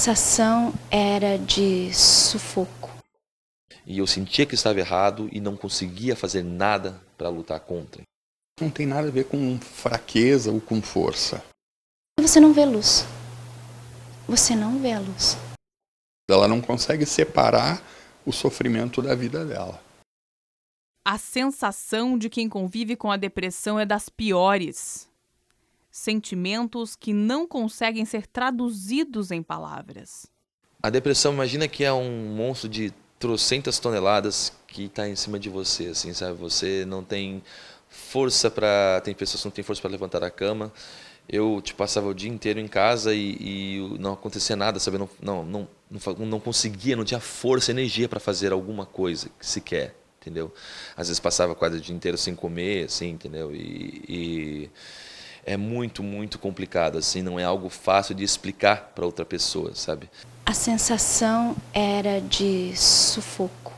sensação era de sufoco. E eu sentia que estava errado e não conseguia fazer nada para lutar contra. Não tem nada a ver com fraqueza ou com força. Você não vê luz. Você não vê a luz. Ela não consegue separar o sofrimento da vida dela. A sensação de quem convive com a depressão é das piores. Sentimentos que não conseguem ser traduzidos em palavras. A depressão, imagina que é um monstro de trocentas toneladas que está em cima de você, assim, sabe? Você não tem força para... Tem pessoas que não têm força para levantar da cama. Eu passava o dia inteiro em casa e não acontecia nada, sabe? Não conseguia, não tinha força, energia para fazer alguma coisa sequer, entendeu? Às vezes passava quase o dia inteiro sem comer, assim, entendeu? E é muito, muito complicado, assim, não é algo fácil de explicar para outra pessoa, sabe? A sensação era de sufoco.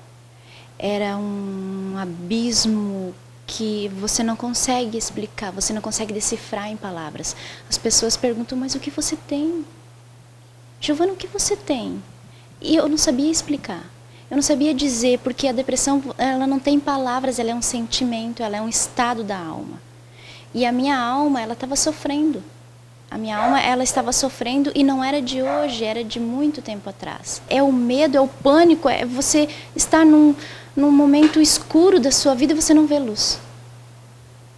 Era um abismo que você não consegue explicar, você não consegue decifrar em palavras. As pessoas perguntam, mas o que você tem? Giovana, o que você tem? E eu não sabia explicar. Eu não sabia dizer, porque a depressão, ela não tem palavras, ela é um sentimento, ela é um estado da alma. E a minha alma, ela estava sofrendo. A minha alma, ela estava sofrendo e não era de hoje, era de muito tempo atrás. É o medo, é o pânico, é você estar num momento escuro da sua vida e você não vê luz.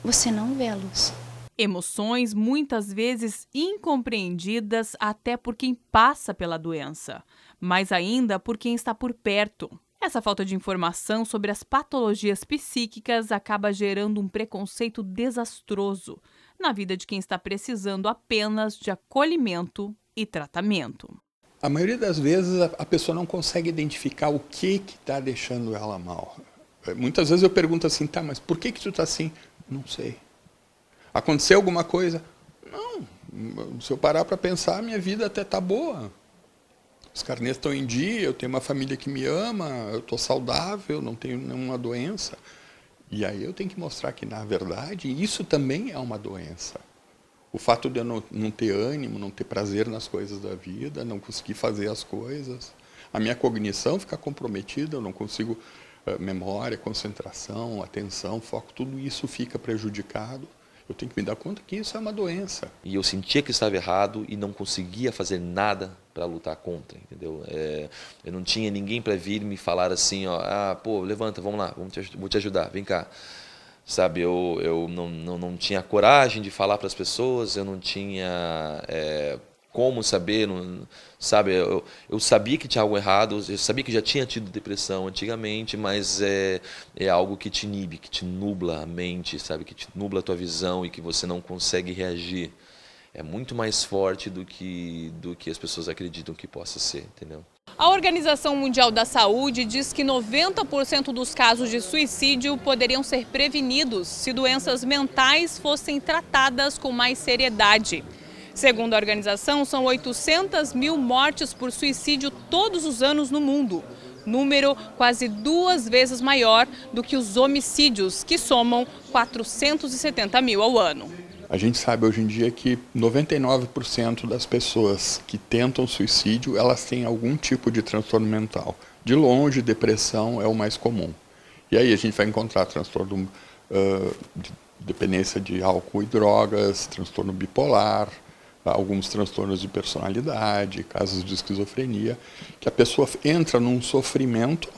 Você não vê a luz. Emoções muitas vezes incompreendidas até por quem passa pela doença, mas ainda por quem está por perto. Essa falta de informação sobre as patologias psíquicas acaba gerando um preconceito desastroso na vida de quem está precisando apenas de acolhimento e tratamento. A maioria das vezes a pessoa não consegue identificar o que está deixando ela mal. Muitas vezes eu pergunto assim, tá, mas por que tu está assim? Não sei. Aconteceu alguma coisa? Não. Se eu parar para pensar, minha vida até está boa. Os carnês estão em dia, eu tenho uma família que me ama, eu estou saudável, não tenho nenhuma doença. E aí eu tenho que mostrar que, na verdade, isso também é uma doença. O fato de eu não ter ânimo, não ter prazer nas coisas da vida, não conseguir fazer as coisas, a minha cognição fica comprometida, eu não consigo memória, concentração, atenção, foco, tudo isso fica prejudicado. Eu tenho que me dar conta que isso é uma doença. E eu sentia que estava errado e não conseguia fazer nada para lutar contra, entendeu? Eu não tinha ninguém para vir me falar assim, ó, pô, levanta, vamos lá, vou te ajudar, vem cá. Sabe, eu não tinha coragem de falar para as pessoas, eu não tinha como saber, sabe? Eu sabia que tinha algo errado, eu sabia que já tinha tido depressão antigamente, mas é algo que te inibe, que te nubla a mente, sabe? Que te nubla a tua visão e que você não consegue reagir. É muito mais forte do que as pessoas acreditam que possa ser, entendeu? A Organização Mundial da Saúde diz que 90% dos casos de suicídio poderiam ser prevenidos se doenças mentais fossem tratadas com mais seriedade. Segundo a organização, são 800 mil mortes por suicídio todos os anos no mundo, número quase 2 vezes maior do que os homicídios, que somam 470 mil ao ano. A gente sabe hoje em dia que 99% das pessoas que tentam suicídio, elas têm algum tipo de transtorno mental. De longe, depressão é o mais comum. E aí a gente vai encontrar transtorno de dependência de álcool e drogas, transtorno bipolar, alguns transtornos de personalidade, casos de esquizofrenia, que a pessoa entra num sofrimento,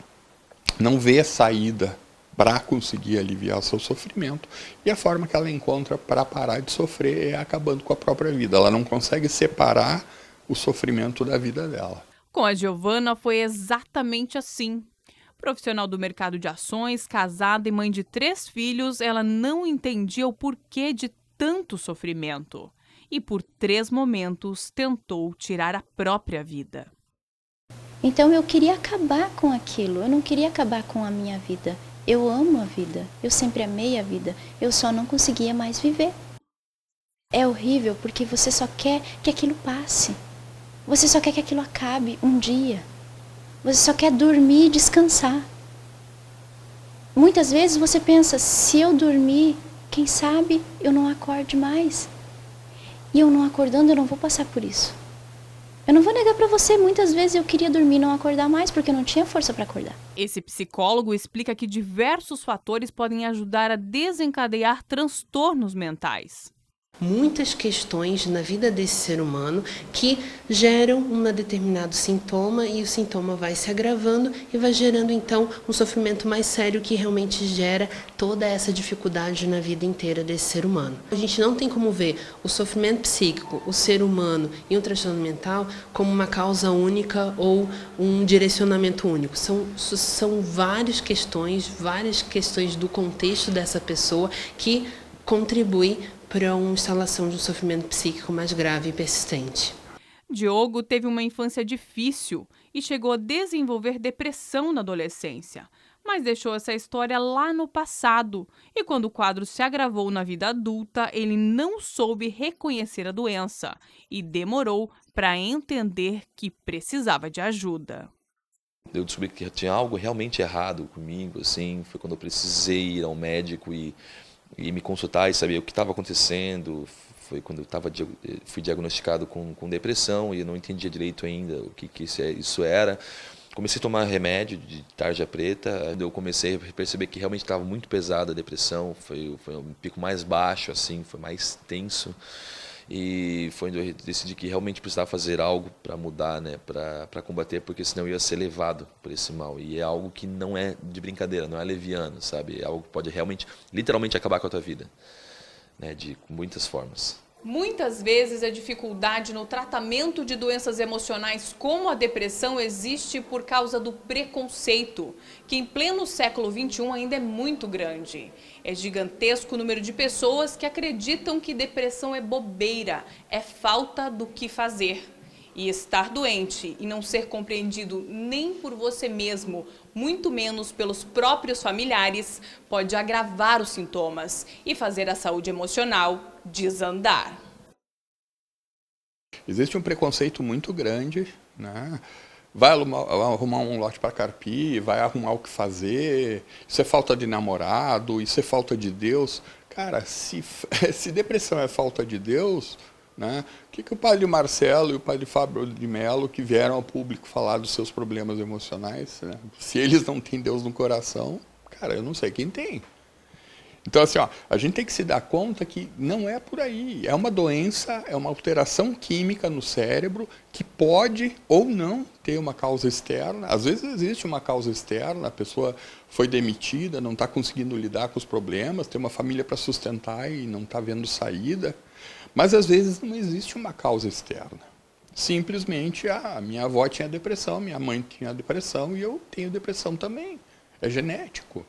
não vê saída para conseguir aliviar o seu sofrimento, e a forma que ela encontra para parar de sofrer é acabando com a própria vida. Ela não consegue separar o sofrimento da vida dela. Com a Giovana foi exatamente assim. Profissional do mercado de ações, casada e mãe de 3 filhos, ela não entendia o porquê de tanto sofrimento. E por 3 momentos tentou tirar a própria vida. Então eu queria acabar com aquilo, eu não queria acabar com a minha vida. Eu amo a vida, eu sempre amei a vida, eu só não conseguia mais viver. É horrível porque você só quer que aquilo passe. Você só quer que aquilo acabe um dia. Você só quer dormir e descansar. Muitas vezes você pensa, se eu dormir, quem sabe eu não acorde mais. E eu não acordando, eu não vou passar por isso. Eu não vou negar para você, muitas vezes eu queria dormir e não acordar mais porque eu não tinha força para acordar. Esse psicólogo explica que diversos fatores podem ajudar a desencadear transtornos mentais. Muitas questões na vida desse ser humano que geram um determinado sintoma e o sintoma vai se agravando e vai gerando então um sofrimento mais sério que realmente gera toda essa dificuldade na vida inteira desse ser humano. A gente não tem como ver o sofrimento psíquico, o ser humano e um transtorno mental como uma causa única ou um direcionamento único. São várias questões do contexto dessa pessoa que contribuem para uma instalação de um sofrimento psíquico mais grave e persistente. Diogo teve uma infância difícil e chegou a desenvolver depressão na adolescência, mas deixou essa história lá no passado. E quando o quadro se agravou na vida adulta, ele não soube reconhecer a doença e demorou para entender que precisava de ajuda. Eu descobri que tinha algo realmente errado comigo, assim, foi quando eu precisei ir ao médico e me consultar e saber o que estava acontecendo. Foi quando eu fui diagnosticado com depressão e eu não entendia direito ainda o que isso era. Comecei a tomar remédio de tarja preta, eu comecei a perceber que realmente estava muito pesada a depressão, foi um pico mais baixo, assim, foi mais tenso. E foi onde eu decidi que realmente precisava fazer algo para mudar, né, para combater, porque senão eu ia ser levado por esse mal. E é algo que não é de brincadeira, não é leviano, sabe? É algo que pode realmente, literalmente acabar com a tua vida, né, de muitas formas. Muitas vezes a dificuldade no tratamento de doenças emocionais como a depressão existe por causa do preconceito, que em pleno século XXI ainda é muito grande. É gigantesco o número de pessoas que acreditam que depressão é bobeira, é falta do que fazer. E estar doente e não ser compreendido nem por você mesmo, muito menos pelos próprios familiares, pode agravar os sintomas e fazer a saúde emocional desandar. Existe um preconceito muito grande, né? Vai arrumar um lote para carpir, vai arrumar o que fazer, isso é falta de namorado, isso é falta de Deus. Cara, se depressão é falta de Deus, né? O que o padre Marcelo e o padre Fábio de Mello, que vieram ao público falar dos seus problemas emocionais, né? Se eles não têm Deus no coração, cara, eu não sei quem tem. Então, assim, ó, a gente tem que se dar conta que não é por aí. É uma doença, é uma alteração química no cérebro que pode ou não ter uma causa externa. Às vezes existe uma causa externa, a pessoa foi demitida, não está conseguindo lidar com os problemas, tem uma família para sustentar e não está vendo saída. Mas às vezes não existe uma causa externa. Simplesmente, a minha avó tinha depressão, minha mãe tinha depressão e eu tenho depressão também. É genético.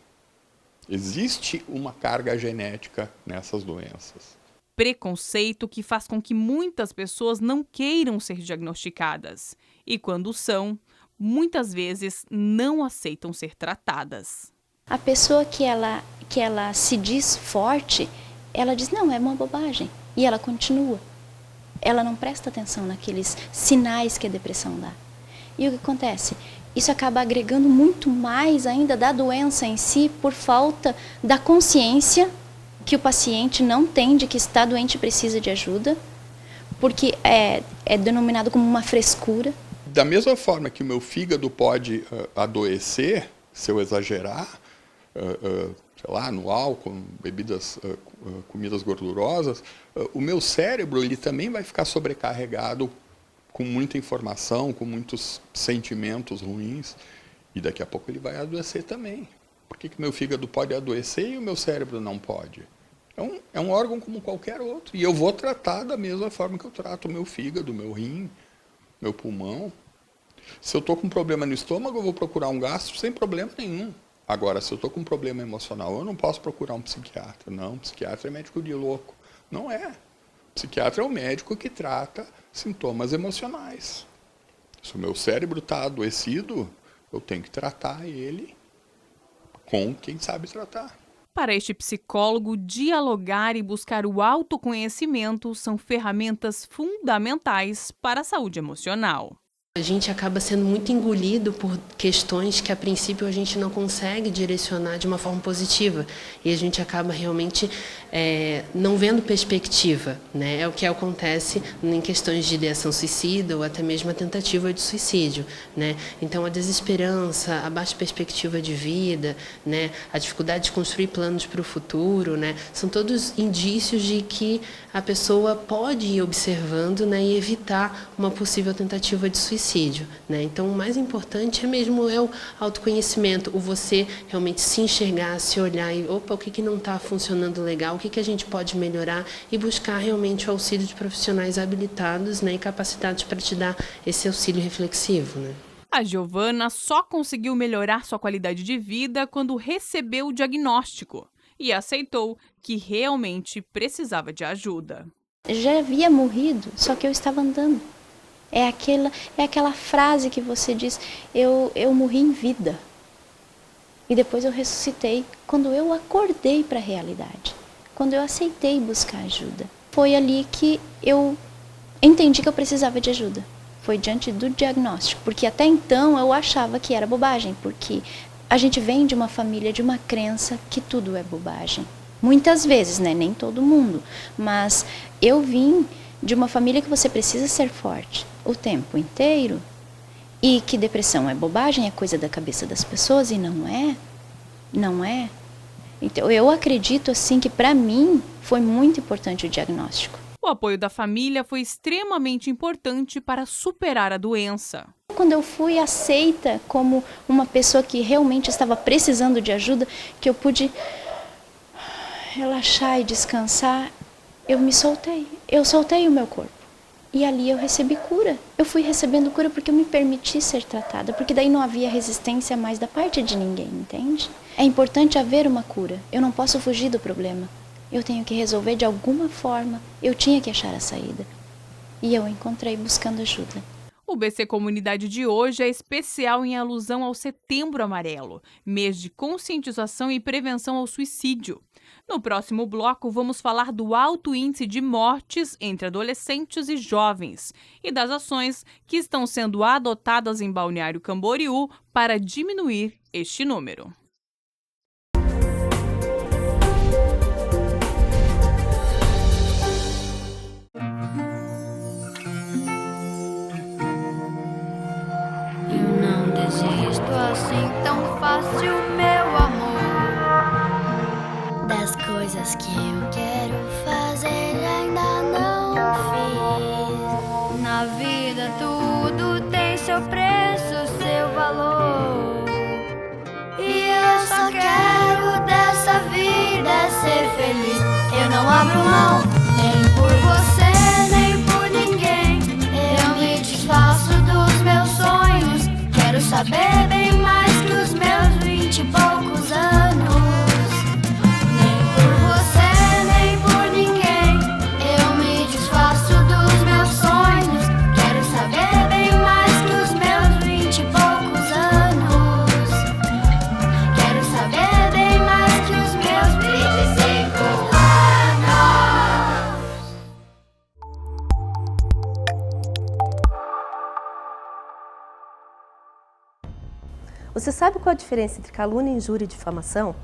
Existe uma carga genética nessas doenças. Preconceito que faz com que muitas pessoas não queiram ser diagnosticadas. E quando são, muitas vezes não aceitam ser tratadas. A pessoa que ela se diz forte, ela diz, não, é uma bobagem. E ela continua. Ela não presta atenção naqueles sinais que a depressão dá. E o que acontece? Isso acaba agregando muito mais ainda da doença em si por falta da consciência que o paciente não tem de que está doente e precisa de ajuda, porque é denominado como uma frescura. Da mesma forma que o meu fígado pode adoecer, se eu exagerar, sei lá, no álcool, bebidas, comidas gordurosas, o meu cérebro ele também vai ficar sobrecarregado com muita informação, com muitos sentimentos ruins, e daqui a pouco ele vai adoecer também. Por que meu fígado pode adoecer e o meu cérebro não pode? É um órgão como qualquer outro, e eu vou tratar da mesma forma que eu trato o meu fígado, meu rim, meu pulmão. Se eu estou com um problema no estômago, eu vou procurar um gastro sem problema nenhum. Agora, se eu estou com um problema emocional, eu não posso procurar um psiquiatra. Não, psiquiatra é médico de louco. Não é. Psiquiatra é o médico que trata sintomas emocionais. Se o meu cérebro está adoecido, eu tenho que tratar ele com quem sabe tratar. Para este psicólogo, dialogar e buscar o autoconhecimento são ferramentas fundamentais para a saúde emocional. A gente acaba sendo muito engolido por questões que a princípio a gente não consegue direcionar de uma forma positiva e a gente acaba realmente não vendo perspectiva, né? É o que acontece em questões de ideação suicida ou até mesmo a tentativa de suicídio, né? Então a desesperança, a baixa perspectiva de vida, né? A dificuldade de construir planos para o futuro, né? São todos indícios de que a pessoa pode ir observando, né? E evitar uma possível tentativa de suicídio, né? Então o mais importante é o autoconhecimento, o você realmente se enxergar, se olhar e opa, o que não está funcionando legal, o que a gente pode melhorar e buscar realmente o auxílio de profissionais habilitados, né, e capacitados para te dar esse auxílio reflexivo, né? A Giovana só conseguiu melhorar sua qualidade de vida quando recebeu o diagnóstico e aceitou que realmente precisava de ajuda. Já havia morrido, só que eu estava andando. É aquela frase que você diz, eu morri em vida. E depois eu ressuscitei quando eu acordei para a realidade. Quando eu aceitei buscar ajuda. Foi ali que eu entendi que eu precisava de ajuda. Foi diante do diagnóstico. Porque até então eu achava que era bobagem. Porque a gente vem de uma família, de uma crença que tudo é bobagem. Muitas vezes, né? Nem todo mundo. Mas eu vim de uma família que você precisa ser forte o tempo inteiro. E que depressão é bobagem, é coisa da cabeça das pessoas. E não é. Não é. Então, eu acredito assim que para mim foi muito importante o diagnóstico. O apoio da família foi extremamente importante para superar a doença. Quando eu fui aceita como uma pessoa que realmente estava precisando de ajuda, que eu pude relaxar e descansar, eu me soltei. Eu soltei o meu corpo. E ali eu recebi cura. Eu fui recebendo cura porque eu me permiti ser tratada, porque daí não havia resistência mais da parte de ninguém, entende? É importante haver uma cura. Eu não posso fugir do problema. Eu tenho que resolver de alguma forma. Eu tinha que achar a saída. E eu encontrei buscando ajuda. O BC Comunidade de hoje é especial em alusão ao Setembro Amarelo, mês de conscientização e prevenção ao suicídio. No próximo bloco, vamos falar do alto índice de mortes entre adolescentes e jovens e das ações que estão sendo adotadas em Balneário Camboriú para diminuir este número. Eu não desisto assim tão fácil, meu amor. Das coisas que eu quero fazer ainda não fiz. Na vida tudo tem seu preço, seu valor. E eu só quero dessa vida ser feliz. Eu não abro mão, nem por você, nem por ninguém. Eu me desfaço dos meus sonhos. Quero saber bem mais que os meus 20 e poucos anos. Nem por você, nem por ninguém. Eu me desfaço dos meus sonhos. Quero saber bem mais que os meus 20 e poucos anos. Quero saber bem mais que os meus 25 anos. Você sabe qual a diferença entre calúnia, injúria e difamação?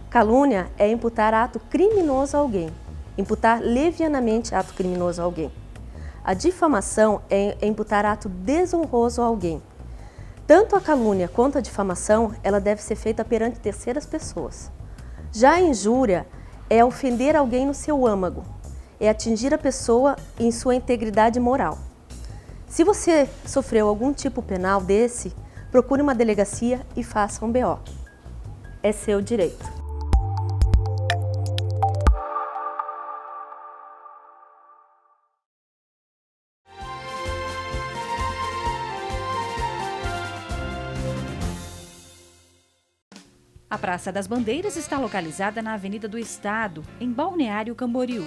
Calúnia é imputar ato criminoso a alguém, imputar levianamente ato criminoso a alguém. A difamação é imputar ato desonroso a alguém. Tanto a calúnia quanto a difamação, ela deve ser feita perante terceiras pessoas. Já a injúria é ofender alguém no seu âmago, é atingir a pessoa em sua integridade moral. Se você sofreu algum tipo penal desse, procure uma delegacia e faça um BO. É seu direito. A Praça das Bandeiras está localizada na Avenida do Estado, em Balneário Camboriú.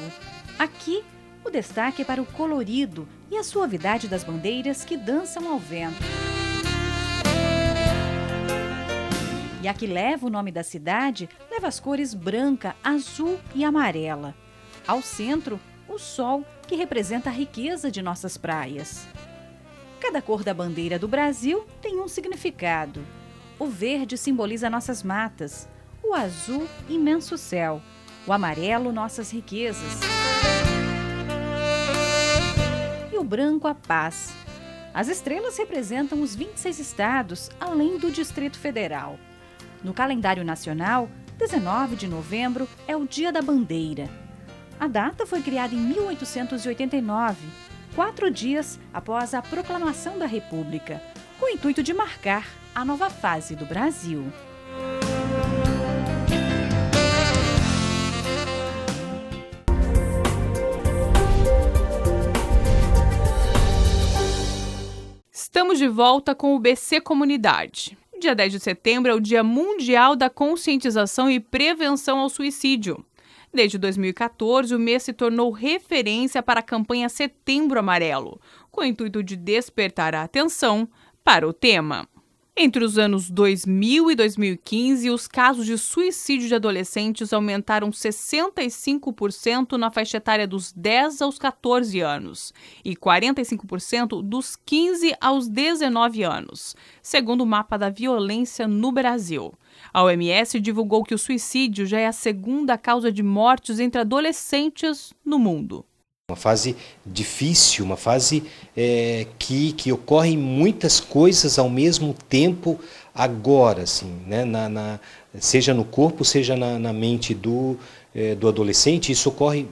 Aqui, o destaque é para o colorido e a suavidade das bandeiras que dançam ao vento. E a que leva o nome da cidade leva as cores branca, azul e amarela. Ao centro, o sol, que representa a riqueza de nossas praias. Cada cor da bandeira do Brasil tem um significado. O verde simboliza nossas matas, o azul, imenso céu, o amarelo, nossas riquezas, e o branco, a paz. As estrelas representam os 26 estados, além do Distrito Federal. No calendário nacional, 19 de novembro é o Dia da Bandeira. A data foi criada em 1889, 4 dias após a proclamação da República, com o intuito de marcar a nova fase do Brasil. Estamos de volta com o BC Comunidade. Dia 10 de setembro é o Dia Mundial da Conscientização e Prevenção ao Suicídio. Desde 2014, o mês se tornou referência para a campanha Setembro Amarelo, com o intuito de despertar a atenção para o tema. Entre os anos 2000 e 2015, os casos de suicídio de adolescentes aumentaram 65% na faixa etária dos 10 aos 14 anos e 45% dos 15 aos 19 anos, segundo o mapa da violência no Brasil. A OMS divulgou que o suicídio já é a segunda causa de mortes entre adolescentes no mundo. Uma fase difícil, uma fase que ocorrem muitas coisas ao mesmo tempo agora, assim, né? Seja no corpo, seja na mente do adolescente. Isso ocorre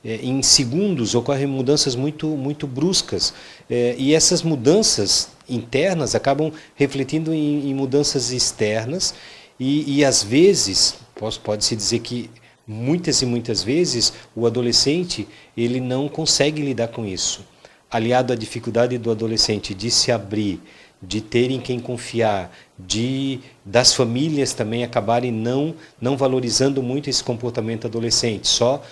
em segundos, ocorrem mudanças muito bruscas. E essas mudanças internas acabam refletindo em mudanças externas e às vezes, pode-se dizer que muitas e muitas vezes o adolescente ele não consegue lidar com isso. Aliado à dificuldade do adolescente de se abrir, de ter em quem confiar, das famílias também acabarem não valorizando muito esse comportamento adolescente, só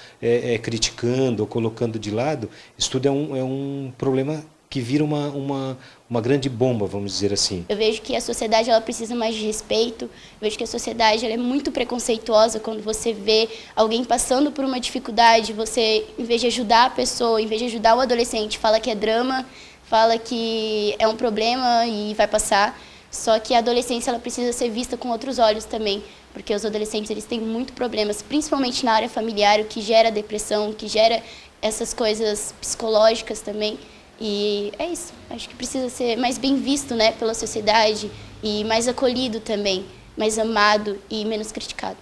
criticando ou colocando de lado, isso tudo é um problema que vira uma grande bomba, vamos dizer assim. Eu vejo que a sociedade ela precisa mais de respeito, eu vejo que a sociedade ela é muito preconceituosa quando você vê alguém passando por uma dificuldade, você, em vez de ajudar a pessoa, em vez de ajudar o adolescente, fala que é drama, fala que é um problema e vai passar, só que a adolescência ela precisa ser vista com outros olhos também, porque os adolescentes eles têm muitos problemas, principalmente na área familiar, o que gera depressão, o que gera essas coisas psicológicas também. E é isso, acho que precisa ser mais bem visto, né, pela sociedade e mais acolhido também, mais amado e menos criticado.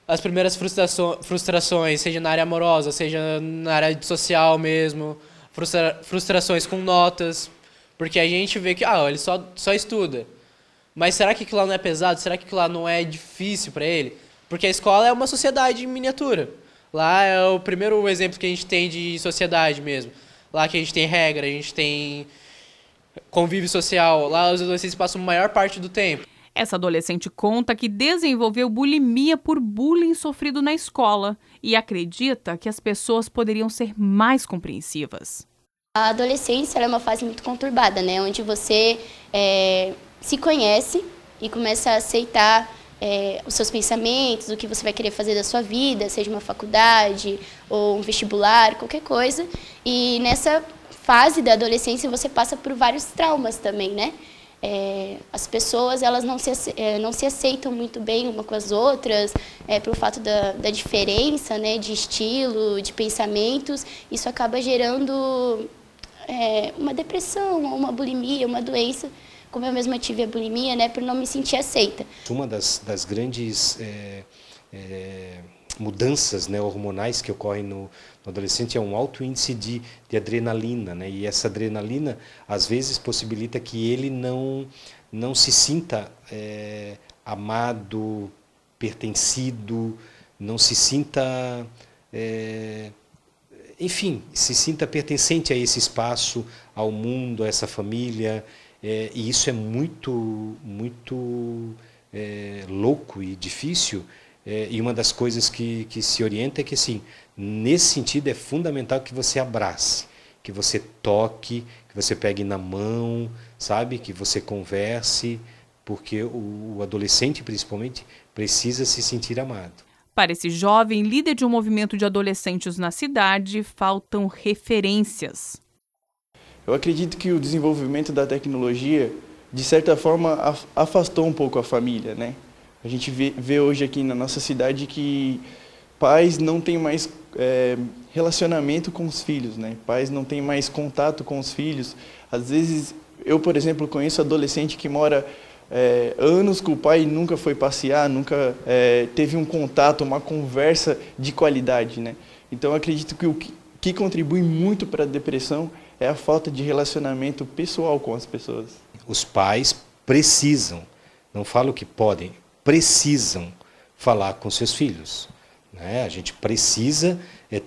As primeiras frustrações, seja na área amorosa, seja na área social mesmo, frustrações com notas, porque a gente vê que ele só estuda. Mas será que aquilo lá não é pesado? Será que aquilo lá não é difícil para ele? Porque a escola é uma sociedade em miniatura. Lá é o primeiro exemplo que a gente tem de sociedade mesmo. Lá que a gente tem regra, a gente tem convívio social. Lá os adolescentes passam a maior parte do tempo. Essa adolescente conta que desenvolveu bulimia por bullying sofrido na escola e acredita que as pessoas poderiam ser mais compreensivas. A adolescência ela é uma fase muito conturbada, né? Onde você se conhece e começa a aceitar os seus pensamentos, o que você vai querer fazer da sua vida, seja uma faculdade ou um vestibular, qualquer coisa. E nessa fase da adolescência você passa por vários traumas também, né? As pessoas elas não se aceitam muito bem uma com as outras, pelo fato da diferença, né, de estilo, de pensamentos. Isso acaba gerando uma depressão, uma bulimia, uma doença. Como eu mesma tive a bulimia, né, por não me sentir aceita. Uma das grandes mudanças, né, hormonais que ocorrem no adolescente é um alto índice de adrenalina, né, e essa adrenalina às vezes possibilita que ele não se sinta amado, pertencido, não se sinta, enfim, se sinta pertencente a esse espaço, ao mundo, a essa família. E isso é muito louco e difícil, e uma das coisas que se orienta é que, assim, nesse sentido é fundamental que você abrace, que você toque, que você pegue na mão, sabe, que você converse, porque o adolescente, principalmente, precisa se sentir amado. Para esse jovem líder de um movimento de adolescentes na cidade, faltam referências. Eu acredito que o desenvolvimento da tecnologia, de certa forma, afastou um pouco a família, né? A gente vê hoje aqui na nossa cidade que pais não têm mais relacionamento com os filhos, né? Pais não têm mais contato com os filhos. Às vezes, eu, por exemplo, conheço adolescente que mora anos com o pai e nunca foi passear, nunca teve um contato, uma conversa de qualidade, né? Então, eu acredito que o que contribui muito para a depressão é a falta de relacionamento pessoal com as pessoas. Os pais precisam, não falo que podem, precisam falar com seus filhos, né? A gente precisa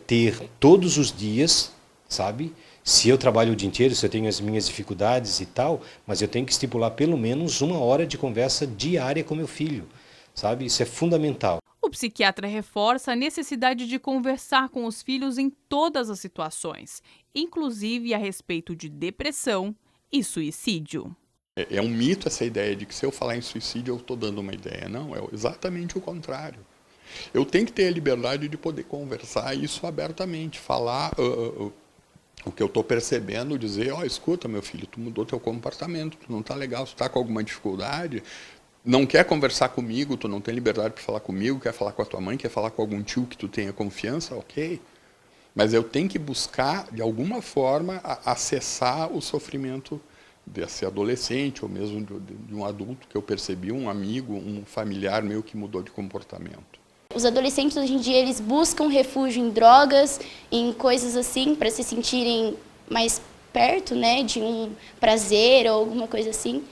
ter todos os dias, sabe? Se eu trabalho o dia inteiro, se eu tenho as minhas dificuldades e tal, mas eu tenho que estipular pelo menos 1 hora de conversa diária com meu filho, sabe? Isso é fundamental. O psiquiatra reforça a necessidade de conversar com os filhos em todas as situações, inclusive a respeito de depressão e suicídio. É um mito essa ideia de que se eu falar em suicídio eu estou dando uma ideia. Não, é exatamente o contrário. Eu tenho que ter a liberdade de poder conversar isso abertamente, falar o que eu estou percebendo, dizer, escuta meu filho, tu mudou teu comportamento, tu não está legal, tu está com alguma dificuldade, não quer conversar comigo, tu não tem liberdade para falar comigo, quer falar com a tua mãe, quer falar com algum tio que tu tenha confiança, ok. Mas eu tenho que buscar, de alguma forma, acessar o sofrimento desse adolescente, ou mesmo de um adulto que eu percebi, um amigo, um familiar meu que mudou de comportamento. Os adolescentes hoje em dia eles buscam refúgio em drogas, em coisas assim, para se sentirem mais perto, né, de um prazer ou alguma coisa assim.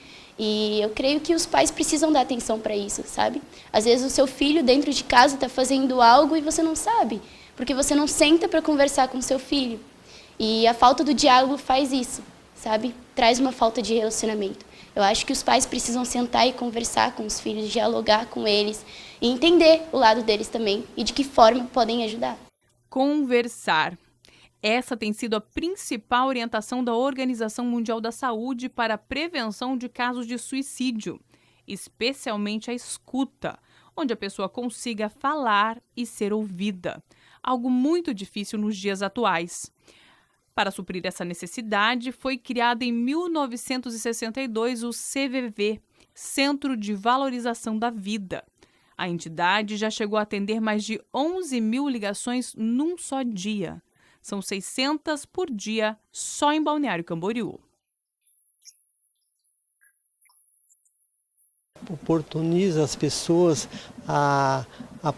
E eu creio que os pais precisam dar atenção para isso, sabe? Às vezes o seu filho dentro de casa está fazendo algo e você não sabe, porque você não senta para conversar com o seu filho. E a falta do diálogo faz isso, sabe? Traz uma falta de relacionamento. Eu acho que os pais precisam sentar e conversar com os filhos, dialogar com eles e entender o lado deles também e de que forma podem ajudar. Conversar. Essa tem sido a principal orientação da Organização Mundial da Saúde para a prevenção de casos de suicídio, especialmente a escuta, onde a pessoa consiga falar e ser ouvida, algo muito difícil nos dias atuais. Para suprir essa necessidade, foi criado em 1962 o CVV, Centro de Valorização da Vida. A entidade já chegou a atender mais de 11 mil ligações num só dia. São 600 por dia só em Balneário Camboriú. Oportuniza as pessoas a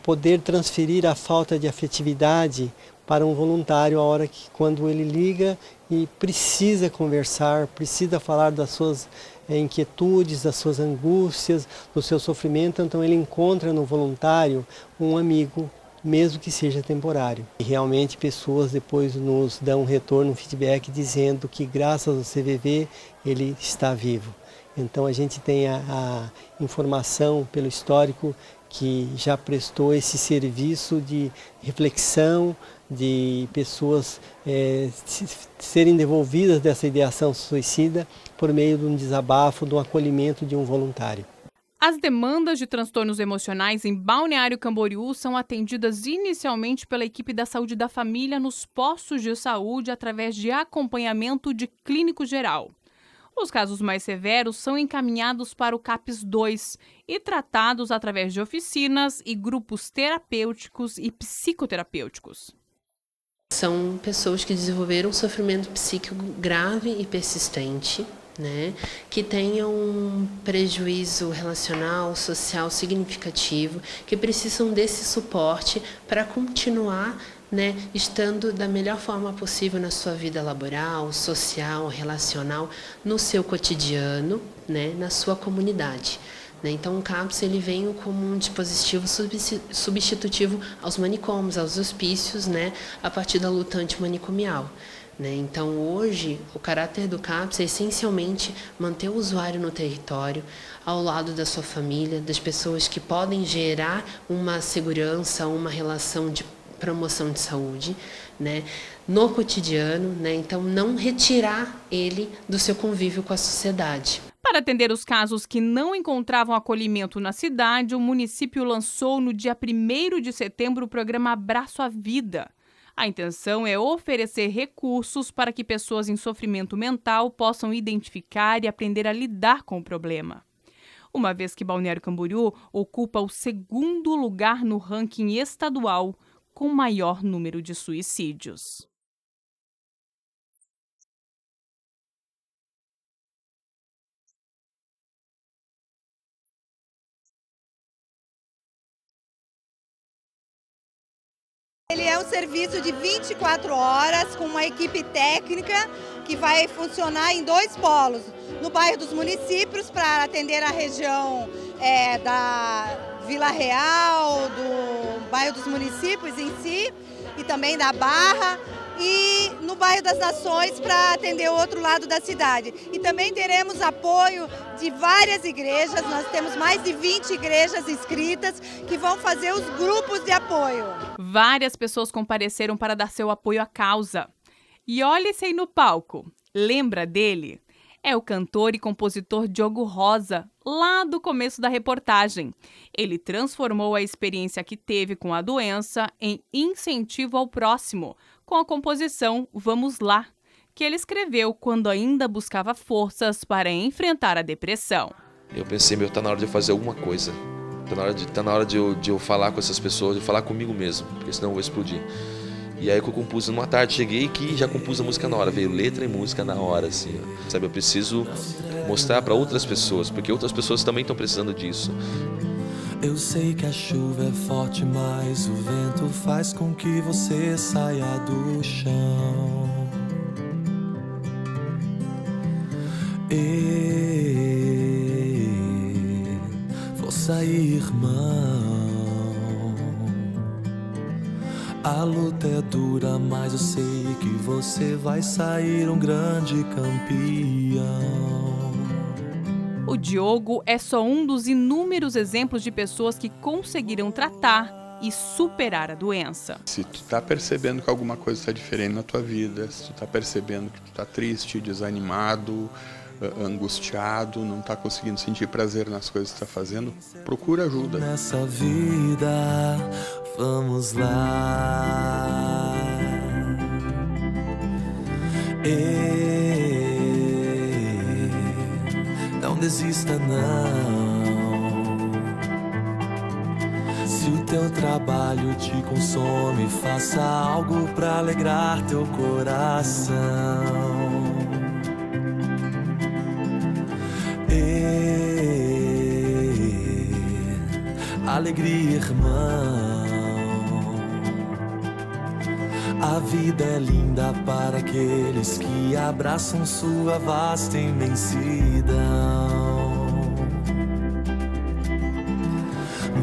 poder transferir a falta de afetividade para um voluntário a hora que, quando ele liga e precisa conversar, precisa falar das suas inquietudes, das suas angústias, do seu sofrimento, então ele encontra no voluntário um amigo, mesmo que seja temporário. E realmente pessoas depois nos dão um retorno, um feedback dizendo que graças ao CVV ele está vivo. Então a gente tem a informação pelo histórico que já prestou esse serviço de reflexão, de pessoas serem devolvidas dessa ideação suicida por meio de um desabafo, de um acolhimento de um voluntário. As demandas de transtornos emocionais em Balneário Camboriú são atendidas inicialmente pela equipe da saúde da família nos postos de saúde através de acompanhamento de clínico geral. Os casos mais severos são encaminhados para o CAPS 2 e tratados através de oficinas e grupos terapêuticos e psicoterapêuticos. São pessoas que desenvolveram sofrimento psíquico grave e persistente, né, que tenham um prejuízo relacional, social significativo, que precisam desse suporte para continuar, né, estando da melhor forma possível na sua vida laboral, social, relacional, no seu cotidiano, né, na sua comunidade. Então o CAPS ele vem como um dispositivo substitutivo aos manicômios, aos hospícios, né, a partir da luta antimanicomial. Então hoje o caráter do CAPS é essencialmente manter o usuário no território, ao lado da sua família, das pessoas que podem gerar uma segurança, uma relação de promoção de saúde, né, no cotidiano, então não retirar ele do seu convívio com a sociedade. Para atender os casos que não encontravam acolhimento na cidade, o município lançou no dia 1º de setembro o programa Abraço à Vida. A intenção é oferecer recursos para que pessoas em sofrimento mental possam identificar e aprender a lidar com o problema. Uma vez que Balneário Camboriú ocupa o 2º lugar no ranking estadual com maior número de suicídios. Ele é um serviço de 24 horas com uma equipe técnica que vai funcionar em 2 polos. No bairro dos Municípios, para atender a região da Vila Real, do bairro dos Municípios em si, e também da Barra, e no bairro das Nações para atender o outro lado da cidade. E também teremos apoio de várias igrejas, nós temos mais de 20 igrejas inscritas que vão fazer os grupos de apoio. Várias pessoas compareceram para dar seu apoio à causa. E olha esse aí no palco, lembra dele? É o cantor e compositor Diogo Rosa, lá do começo da reportagem. Ele transformou a experiência que teve com a doença em incentivo ao próximo, com a composição Vamos Lá, que ele escreveu quando ainda buscava forças para enfrentar a depressão. Eu pensei, tá na hora de eu fazer alguma coisa. Tá na hora de eu falar com essas pessoas, de falar comigo mesmo, porque senão eu vou explodir. E aí que eu compus numa tarde, cheguei aqui e já compus a música na hora, veio letra e música na hora, assim, ó. Sabe, eu preciso mostrar para outras pessoas, porque outras pessoas também estão precisando disso. Eu sei que a chuva é forte, mas o vento faz com que você saia do chão. Força aí, irmão. A luta é dura, mas eu sei que você vai sair um grande campeão. O Diogo é só um dos inúmeros exemplos de pessoas que conseguiram tratar e superar a doença. Se tu tá percebendo que alguma coisa está diferente na tua vida, se tu tá percebendo que tu tá triste, desanimado, angustiado, não tá conseguindo sentir prazer nas coisas que tu tá fazendo, procura ajuda. Nessa vida, vamos lá. Não desista não. Se o teu trabalho te consome, faça algo pra alegrar teu coração. Alegria, irmão. A vida é linda para aqueles que abraçam sua vasta imensidão.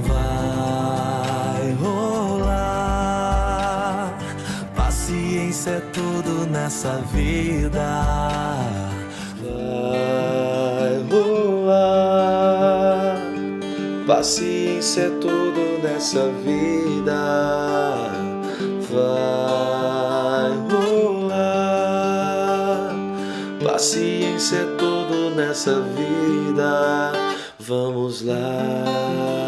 Vai rolar, paciência é tudo nessa vida. Vai rolar, paciência é tudo nessa vida. Vai rolar, paciência é tudo nessa vida. Vamos lá.